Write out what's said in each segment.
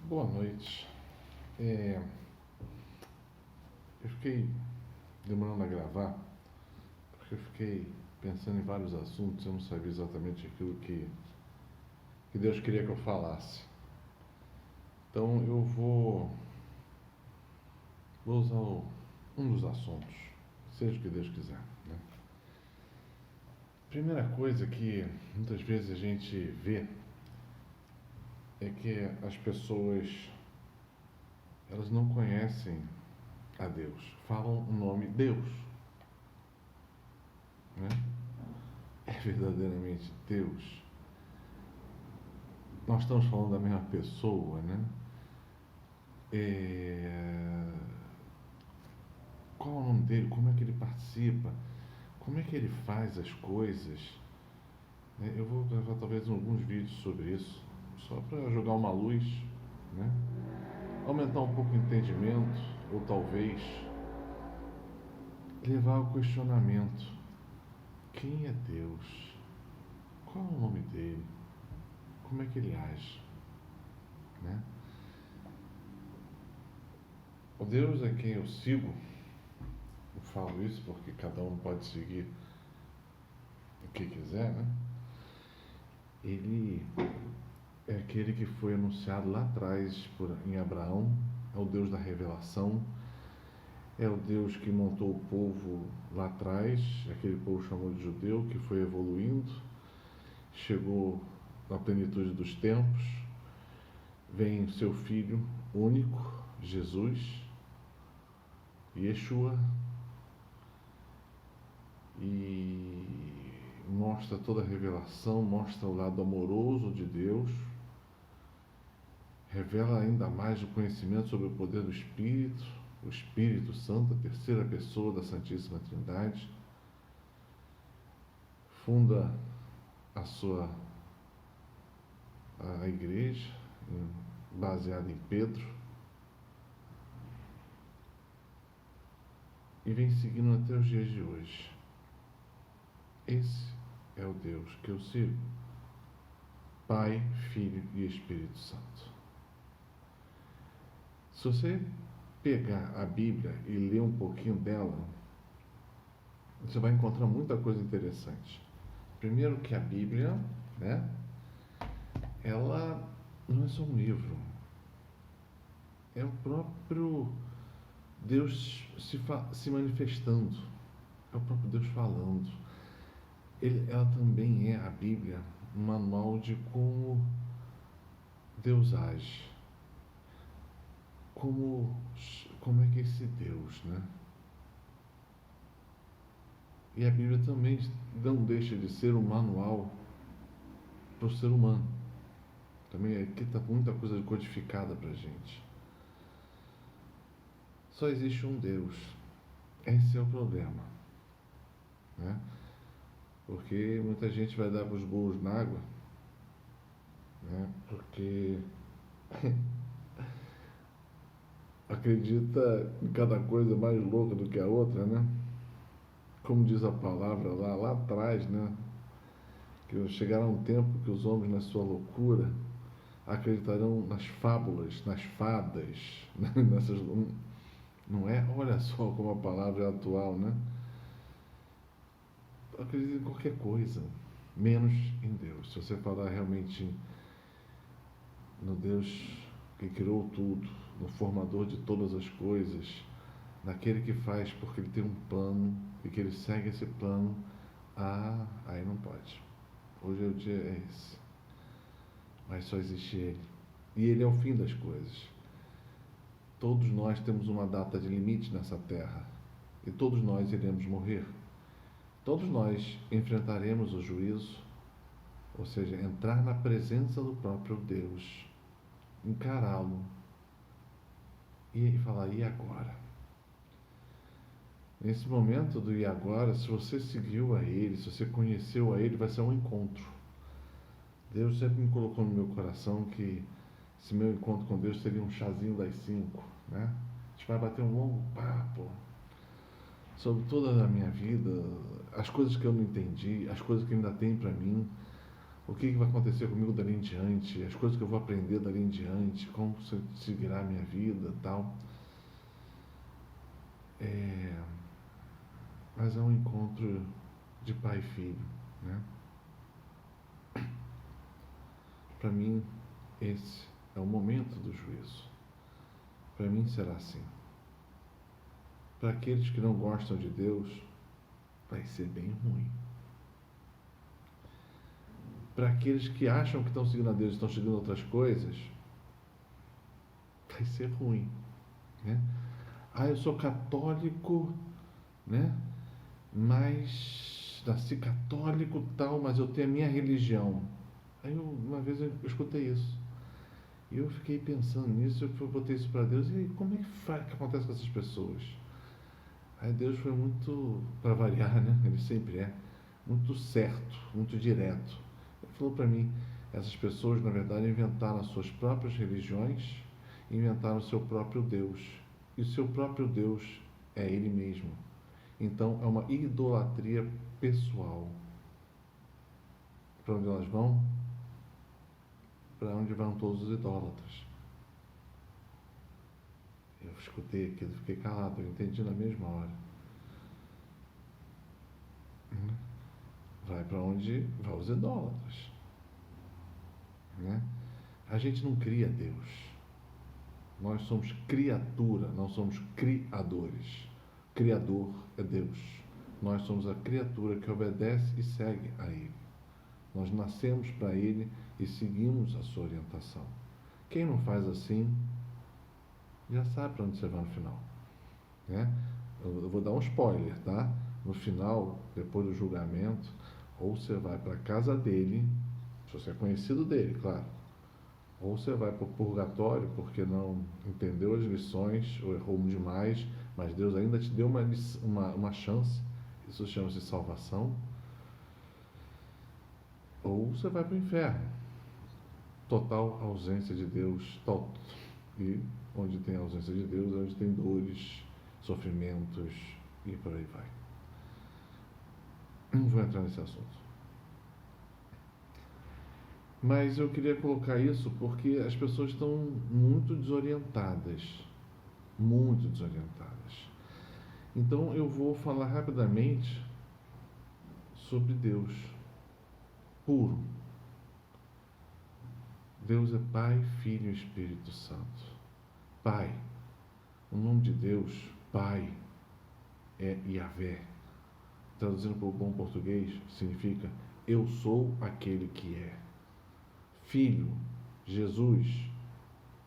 Boa noite. Eu fiquei demorando a gravar porque eu fiquei pensando em vários assuntos. Eu não sabia exatamente aquilo que Deus queria que eu falasse. Então eu vou usar um dos assuntos, seja o que Deus quiser, né? Primeira coisa que muitas vezes a gente vê é que as pessoas elas não conhecem a Deus, falam o nome Deus, né? É verdadeiramente Deus. Nós estamos falando da mesma pessoa, né? Qual é o nome dele? Como é que ele participa? Como é que ele faz as coisas? Eu vou gravar talvez alguns vídeos sobre isso, só para jogar uma luz, né? Aumentar um pouco o entendimento, ou talvez levar ao questionamento: quem é Deus? Qual é o nome dele? Como é que ele age? Né? O Deus a quem eu sigo, eu falo isso porque cada um pode seguir o que quiser, né? Ele é aquele que foi anunciado lá atrás em Abraão, é o Deus da revelação, é o Deus que montou o povo lá atrás, aquele povo chamado de judeu, que foi evoluindo, chegou na plenitude dos tempos, vem seu Filho único, Jesus, Yeshua, e mostra toda a revelação, mostra o lado amoroso de Deus, revela ainda mais o conhecimento sobre o poder do Espírito, o Espírito Santo, a terceira pessoa da Santíssima Trindade, funda a igreja, baseada em Pedro, e vem seguindo até os dias de hoje. Esse é o Deus que eu sigo: Pai, Filho e Espírito Santo. Se você pegar a Bíblia e ler um pouquinho dela, você vai encontrar muita coisa interessante. Primeiro que a Bíblia, né, ela não é só um livro, é o próprio Deus se manifestando, é o próprio Deus falando. Ela também é, a Bíblia, um manual de como Deus age, como é que é esse Deus, né? E a Bíblia também não deixa de ser um manual para o ser humano. Também aqui está muita coisa codificada para a gente. Só existe um Deus. Esse é o problema, né? Porque muita gente vai dar para os burros na água, né? Porque acredita em cada coisa mais louca do que a outra, né? Como diz a palavra lá atrás, né? Que chegará um tempo que os homens, na sua loucura, acreditarão nas fábulas, nas fadas, né? Nessas, não é? Olha só como a palavra é atual, né? Acredita em qualquer coisa, menos em Deus. Se você falar realmente no Deus que criou tudo, no formador de todas as coisas, naquele que faz porque ele tem um plano e que ele segue esse plano, aí não pode. Hoje o dia é esse. Mas só existe ele. E ele é o fim das coisas. Todos nós temos uma data de limite nessa terra. E todos nós iremos morrer. Todos nós enfrentaremos o juízo, ou seja, entrar na presença do próprio Deus, encará-lo e falar: e agora? Nesse momento do e agora, se você seguiu a Ele, se você conheceu a Ele, vai ser um encontro. Deus sempre me colocou no meu coração que esse meu encontro com Deus seria um chazinho das 5, né? A gente vai bater um longo papo sobre toda a minha vida, as coisas que eu não entendi, as coisas que ainda tem para mim, o que vai acontecer comigo dali em diante, as coisas que eu vou aprender dali em diante, como seguirá a minha vida e tal. Mas é um encontro de pai e filho, né? Para mim, esse é o momento do juízo. Para mim será assim. Para aqueles que não gostam de Deus, vai ser bem ruim. Para aqueles que acham que estão seguindo a Deus e estão seguindo outras coisas, vai ser ruim, né? Eu sou católico, né? Mas nasci católico tal, mas eu tenho a minha religião. Uma vez eu escutei isso. E eu fiquei pensando nisso, eu botei isso para Deus, e aí, como é que acontece com essas pessoas? Aí Deus foi muito, para variar, né? Ele sempre é, muito certo, muito direto. Ele falou para mim, essas pessoas, na verdade, inventaram as suas próprias religiões, inventaram o seu próprio Deus. E o seu próprio Deus é Ele mesmo. Então, é uma idolatria pessoal. Para onde elas vão? Para onde vão todos os idólatras. Eu escutei aquilo, fiquei calado, eu entendi na mesma hora. Vai para onde vão os idólatras, né? A gente não cria Deus. Nós somos criatura, não somos criadores. Criador é Deus. Nós somos a criatura que obedece e segue a Ele. Nós nascemos para Ele e seguimos a sua orientação. Quem não faz assim, já sabe para onde você vai no final, né? Eu vou dar um spoiler, tá? No final, depois do julgamento, ou você vai para a casa dele, se você é conhecido dele, claro, ou você vai para o purgatório porque não entendeu as lições ou errou demais, mas Deus ainda te deu uma chance, isso chama-se salvação, ou você vai para o inferno, total ausência de Deus, e onde tem ausência de Deus, onde tem dores, sofrimentos e por aí vai. Não vou entrar nesse assunto. Mas eu queria colocar isso porque as pessoas estão muito desorientadas. Muito desorientadas. Então eu vou falar rapidamente sobre Deus puro. Deus é Pai, Filho e Espírito Santo. Pai. O nome de Deus, Pai, é Yahvé. Traduzindo para o bom português, significa eu sou aquele que é. Filho, Jesus,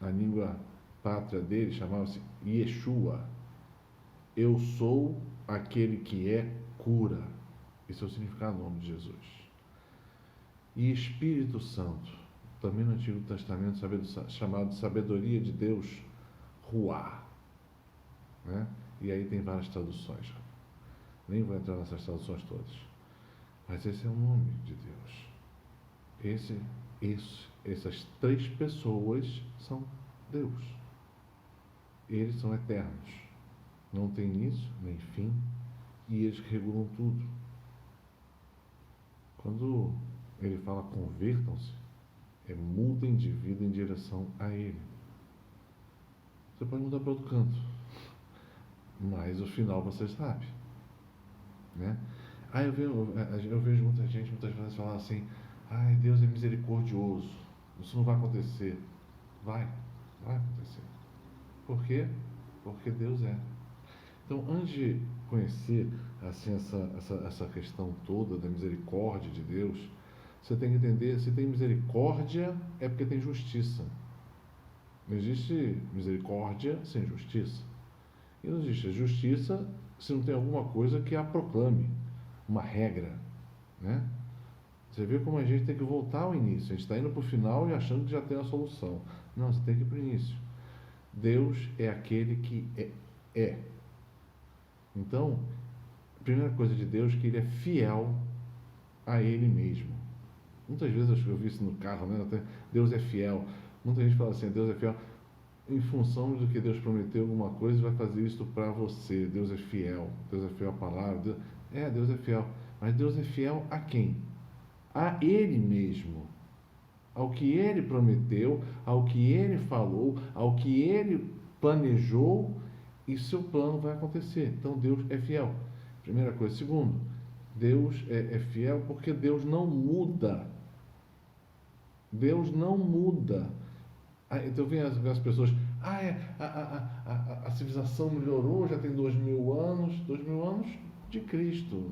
a língua pátria dele chamava-se Yeshua. Eu sou aquele que é cura. Esse é o significado do nome de Jesus. E Espírito Santo, também no Antigo Testamento chamado de sabedoria de Deus, Ruá, né? E aí tem várias traduções. Nem vou entrar nessas traduções todas. Mas esse é o nome de Deus. Essas três pessoas são Deus. Eles são eternos. Não tem início nem fim. E eles regulam tudo. Quando ele fala convertam-se, mudem de vida em direção a Ele. Você pode mudar para outro canto. Mas o final você sabe. Né? Eu vejo muita gente muitas vezes falar assim, Deus é misericordioso, isso não vai acontecer. Vai acontecer. Por quê? Porque Deus é. Então, antes de conhecer assim, essa questão toda da misericórdia de Deus, você tem que entender, se tem misericórdia, é porque tem justiça. Não existe misericórdia sem justiça. E não existe justiça se não tem alguma coisa que a proclame, uma regra, né? Você vê como a gente tem que voltar ao início. A gente está indo para o final e achando que já tem a solução. Não, você tem que ir para o início. Deus é aquele que é. Então, a primeira coisa de Deus é que Ele é fiel a Ele mesmo. Muitas vezes eu vi isso no carro, né? Deus é fiel. Muita gente fala assim, Deus é fiel em função do que Deus prometeu alguma coisa e vai fazer isso para você. Deus é fiel à palavra. Deus é fiel. Mas Deus é fiel a quem? a Ele mesmo, ao que Ele prometeu, ao que Ele falou, ao que Ele planejou, e seu plano vai acontecer. Então Deus é fiel. Primeira coisa. Segundo, Deus é fiel porque Deus não muda. Deus não muda. Então vem as pessoas, a civilização melhorou, já tem 2000 anos, 2000 anos de Cristo.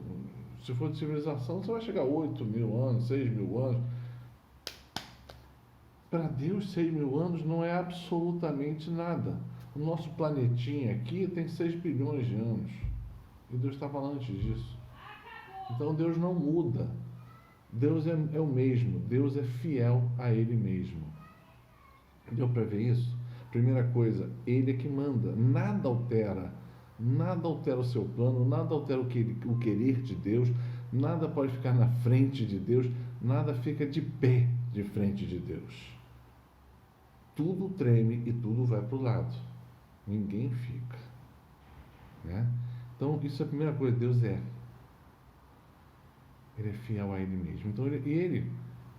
Se for de civilização, você vai chegar a 8.000 anos, 6.000 anos. Para Deus, 6.000 anos não é absolutamente nada. O nosso planetinha aqui tem 6 bilhões de anos. E Deus estava antes disso. Então Deus não muda. Deus é o mesmo. Deus é fiel a Ele mesmo. Deu para ver isso? Primeira coisa, Ele é que manda. Nada altera o seu plano, nada altera o querer de Deus, nada pode ficar na frente de Deus, nada fica de pé de frente de Deus. Tudo treme e tudo vai para o lado. Ninguém fica. Né? Então, isso é a primeira coisa. Deus Ele é fiel a Ele mesmo. Então, Ele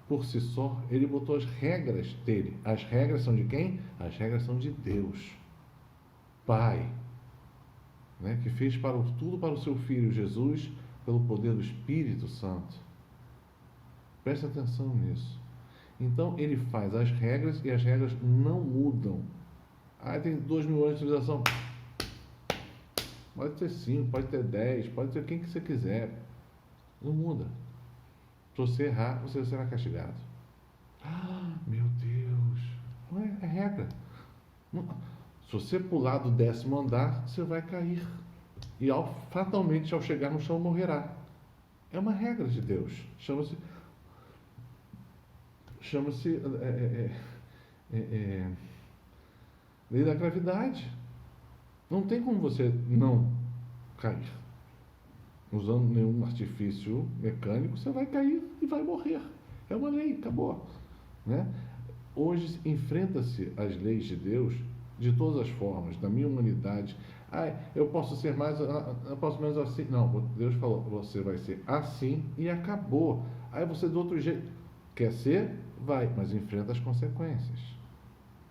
por si só, Ele botou as regras dele. As regras são de quem? As regras são de Deus. Pai. Né? Que fez tudo para o seu Filho Jesus, pelo poder do Espírito Santo. Preste atenção nisso. Então, Ele faz as regras e as regras não mudam. Tem 2.000 anos de civilização. Pode ter 5, pode ter 10, pode ter quem que você quiser. Não muda. Se você errar, você será castigado. Meu Deus. Não é regra. Se você pular do 10º andar, você vai cair. E fatalmente, ao chegar no chão, morrerá. É uma regra de Deus. Chama-se lei da gravidade. Não tem como você não cair. Usando nenhum artifício mecânico, você vai cair e vai morrer. É uma lei, acabou. Né? Hoje enfrenta-se as leis de Deus de todas as formas, da minha humanidade. Eu posso ser mais, eu posso menos assim. Não, Deus falou, você vai ser assim e acabou. Aí você do outro jeito. Quer ser? Vai, mas enfrenta as consequências.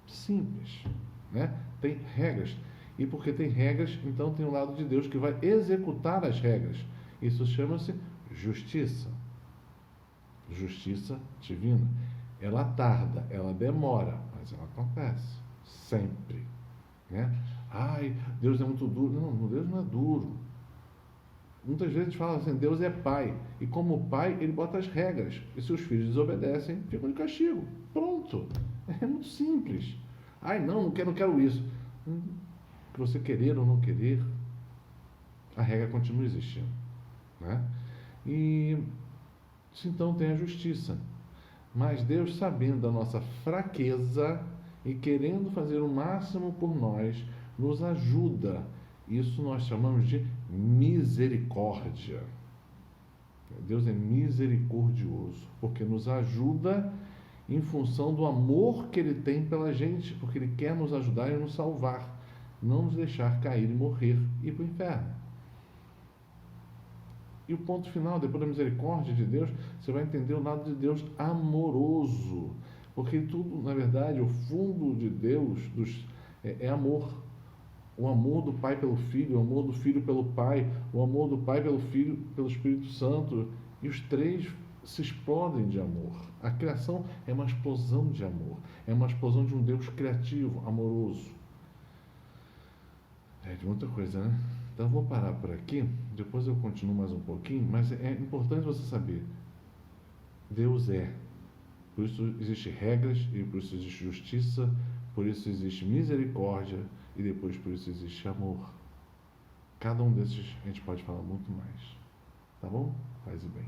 Simples. Né? Tem regras. E porque tem regras, então tem um lado de Deus que vai executar as regras. Isso chama-se justiça. Justiça divina. Ela tarda, ela demora, mas ela acontece. Sempre. Né? Deus é muito duro. Não, Deus não é duro. Muitas vezes a gente fala assim, Deus é pai. E como pai, ele bota as regras. E se os filhos desobedecem, ficam de castigo. Pronto. É muito simples. Não quero isso. Que você querer ou não querer, a regra continua existindo. Né? E então tem a justiça. Mas Deus, sabendo da nossa fraqueza e querendo fazer o máximo por nós, nos ajuda. Isso nós chamamos de misericórdia. Deus é misericordioso, porque nos ajuda em função do amor que Ele tem pela gente, porque Ele quer nos ajudar e nos salvar. Não nos deixar cair e morrer e ir para o inferno. E o ponto final, depois da misericórdia de Deus, você vai entender o lado de Deus amoroso. Porque tudo, na verdade, o fundo de Deus é amor. O amor do Pai pelo Filho, o amor do Filho pelo Pai, o amor do Pai pelo Filho, pelo Espírito Santo. E os três se explodem de amor. A criação é uma explosão de amor. É uma explosão de um Deus criativo, amoroso. De muita coisa, né? Então eu vou parar por aqui, depois eu continuo mais um pouquinho, mas é importante você saber, Deus é. Por isso existem regras, e por isso existe justiça, por isso existe misericórdia, e depois por isso existe amor. Cada um desses a gente pode falar muito mais. Tá bom? Faz o bem.